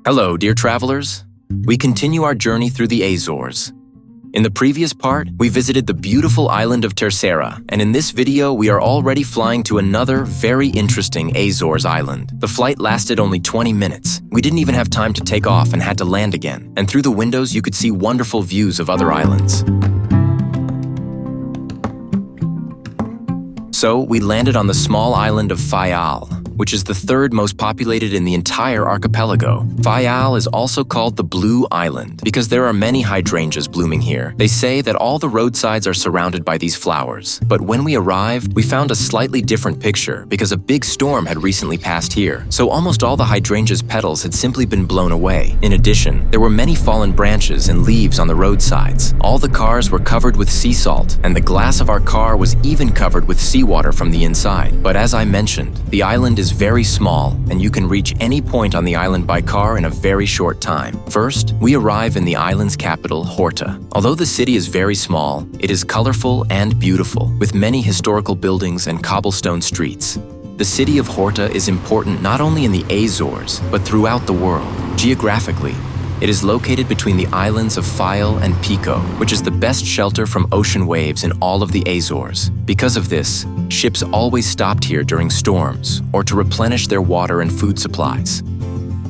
Hello, dear travelers. We continue our journey through the Azores. In the previous part, we visited the beautiful island of Terceira, and in this video, we are already flying to another very interesting Azores island. The flight lasted only 20 minutes. We didn't even have time to take off and had to land again, and through the windows, you could see wonderful views of other islands. So, we landed on the small island of Faial, which is the third most populated in the entire archipelago. Faial is also called the Blue Island because there are many hydrangeas blooming here. They say that all the roadsides are surrounded by these flowers. But when we arrived, we found a slightly different picture because a big storm had recently passed here. So almost all the hydrangea's petals had simply been blown away. In addition, there were many fallen branches and leaves on the roadsides. All the cars were covered with sea salt, and the glass of our car was even covered with seawater from the inside. But as I mentioned, the island is very small, and you can reach any point on the island by car in a very short time. First, we arrive in the island's capital, Horta. Although the city is very small, it is colorful and beautiful, with many historical buildings and cobblestone streets. The city of Horta is important not only in the Azores, but throughout the world. Geographically, it is located between the islands of Faial and Pico, which is the best shelter from ocean waves in all of the Azores. Because of this, ships always stopped here during storms or to replenish their water and food supplies.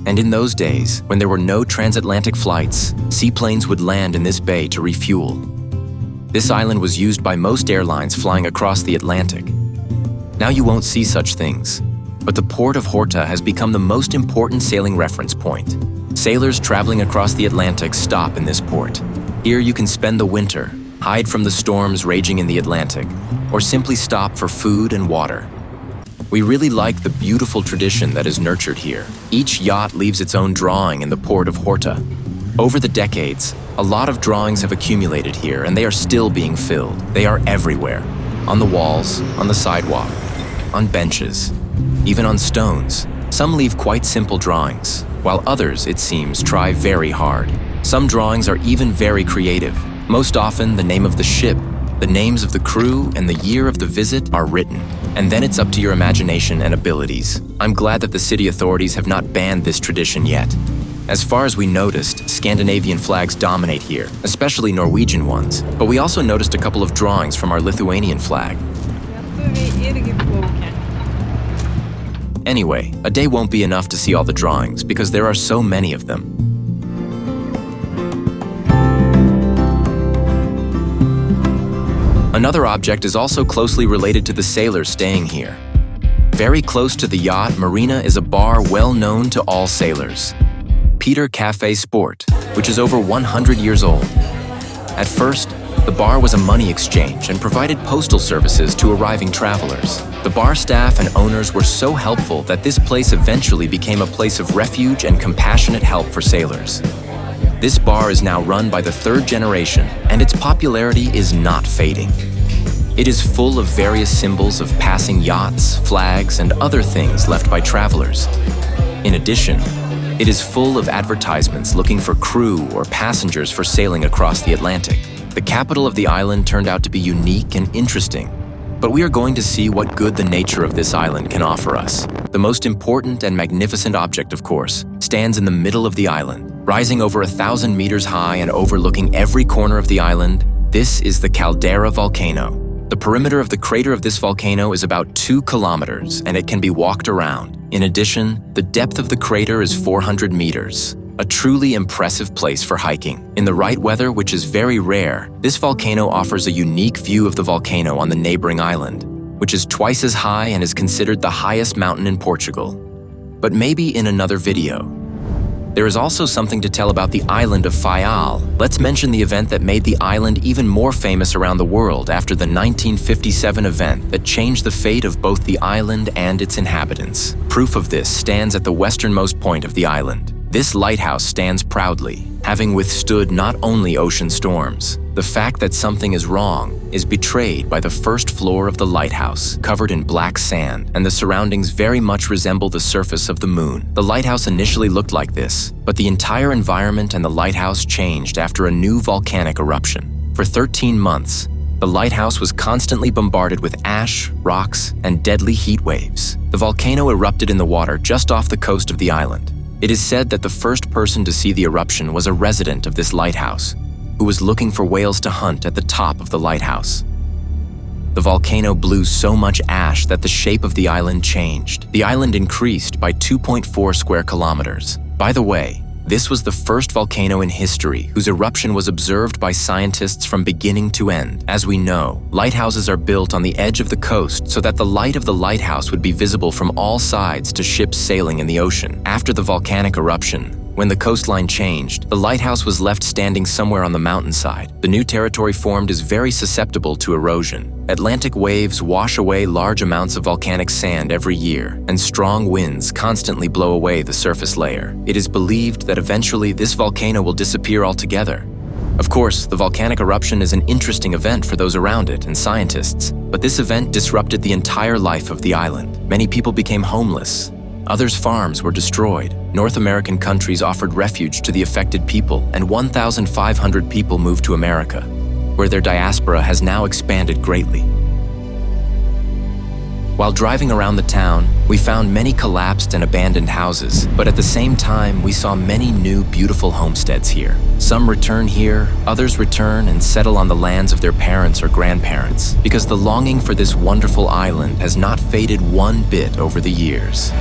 And in those days, when there were no transatlantic flights, seaplanes would land in this bay to refuel. This island was used by most airlines flying across the Atlantic. Now you won't see such things, but the port of Horta has become the most important sailing reference point. Sailors traveling across the Atlantic stop in this port. Here you can spend the winter, hide from the storms raging in the Atlantic, or simply stop for food and water. We really like the beautiful tradition that is nurtured here. Each yacht leaves its own drawing in the port of Horta. Over the decades, a lot of drawings have accumulated here, and they are still being filled. They are everywhere. On the walls, on the sidewalk, on benches, even on stones. Some leave quite simple drawings, while others, it seems, try very hard. Some drawings are even very creative. Most often, the name of the ship, the names of the crew, and the year of the visit are written. And then it's up to your imagination and abilities. I'm glad that the city authorities have not banned this tradition yet. As far as we noticed, Scandinavian flags dominate here, especially Norwegian ones. But we also noticed a couple of drawings from our Lithuanian flag. Anyway, a day won't be enough to see all the drawings because there are so many of them. Another object is also closely related to the sailors staying here. Very close to the yacht marina is a bar well known to all sailors, Peter Cafe Sport, which is over 100 years old. At first, the bar was a money exchange and provided postal services to arriving travelers. The bar staff and owners were so helpful that this place eventually became a place of refuge and compassionate help for sailors. This bar is now run by the third generation, and its popularity is not fading. It is full of various symbols of passing yachts, flags, and other things left by travelers. In addition, it is full of advertisements looking for crew or passengers for sailing across the Atlantic. The capital of the island turned out to be unique and interesting, but we are going to see what good the nature of this island can offer us. The most important and magnificent object, of course, stands in the middle of the island. Rising over 1,000 meters high and overlooking every corner of the island, this is the Caldera volcano. The perimeter of the crater of this volcano is about 2 kilometers, and it can be walked around. In addition, the depth of the crater is 400 meters. A truly impressive place for hiking. In the right weather, which is very rare, this volcano offers a unique view of the volcano on the neighboring island, which is twice as high and is considered the highest mountain in Portugal. But maybe in another video. There is also something to tell about the island of Faial. Let's mention the event that made the island even more famous around the world after the 1957 event that changed the fate of both the island and its inhabitants. Proof of this stands at the westernmost point of the island. This lighthouse stands proudly, having withstood not only ocean storms. The fact that something is wrong is betrayed by the first floor of the lighthouse, covered in black sand, and the surroundings very much resemble the surface of the moon. The lighthouse initially looked like this, but the entire environment and the lighthouse changed after a new volcanic eruption. For 13 months, The lighthouse was constantly bombarded with ash, rocks, and deadly heat waves. The volcano erupted in the water just off the coast of the island. It is said that the first person to see the eruption was a resident of this lighthouse, who was looking for whales to hunt at the top of the lighthouse. The volcano blew so much ash that the shape of the island changed. The island increased by 2.4 square kilometers. By the way, this was the first volcano in history whose eruption was observed by scientists from beginning to end. As we know, lighthouses are built on the edge of the coast so that the light of the lighthouse would be visible from all sides to ships sailing in the ocean. After the volcanic eruption, when the coastline changed, the lighthouse was left standing somewhere on the mountainside. The new territory formed is very susceptible to erosion. Atlantic waves wash away large amounts of volcanic sand every year, and strong winds constantly blow away the surface layer. It is believed that eventually this volcano will disappear altogether. Of course, the volcanic eruption is an interesting event for those around it and scientists, but this event disrupted the entire life of the island. Many people became homeless. Others' farms were destroyed. North American countries offered refuge to the affected people, and 1,500 people moved to America, where their diaspora has now expanded greatly. While driving around the town, we found many collapsed and abandoned houses, but at the same time, we saw many new, beautiful homesteads here. Some return here, others return and settle on the lands of their parents or grandparents, because the longing for this wonderful island has not faded one bit over the years.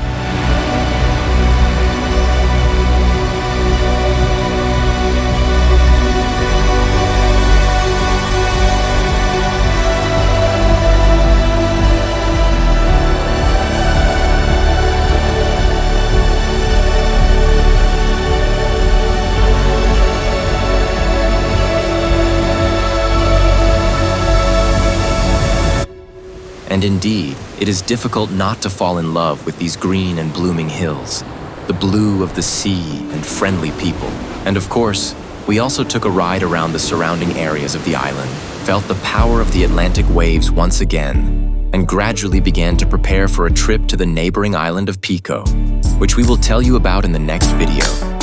And indeed, it is difficult not to fall in love with these green and blooming hills, the blue of the sea and friendly people. And of course, we also took a ride around the surrounding areas of the island, felt the power of the Atlantic waves once again, and gradually began to prepare for a trip to the neighboring island of Pico, which we will tell you about in the next video.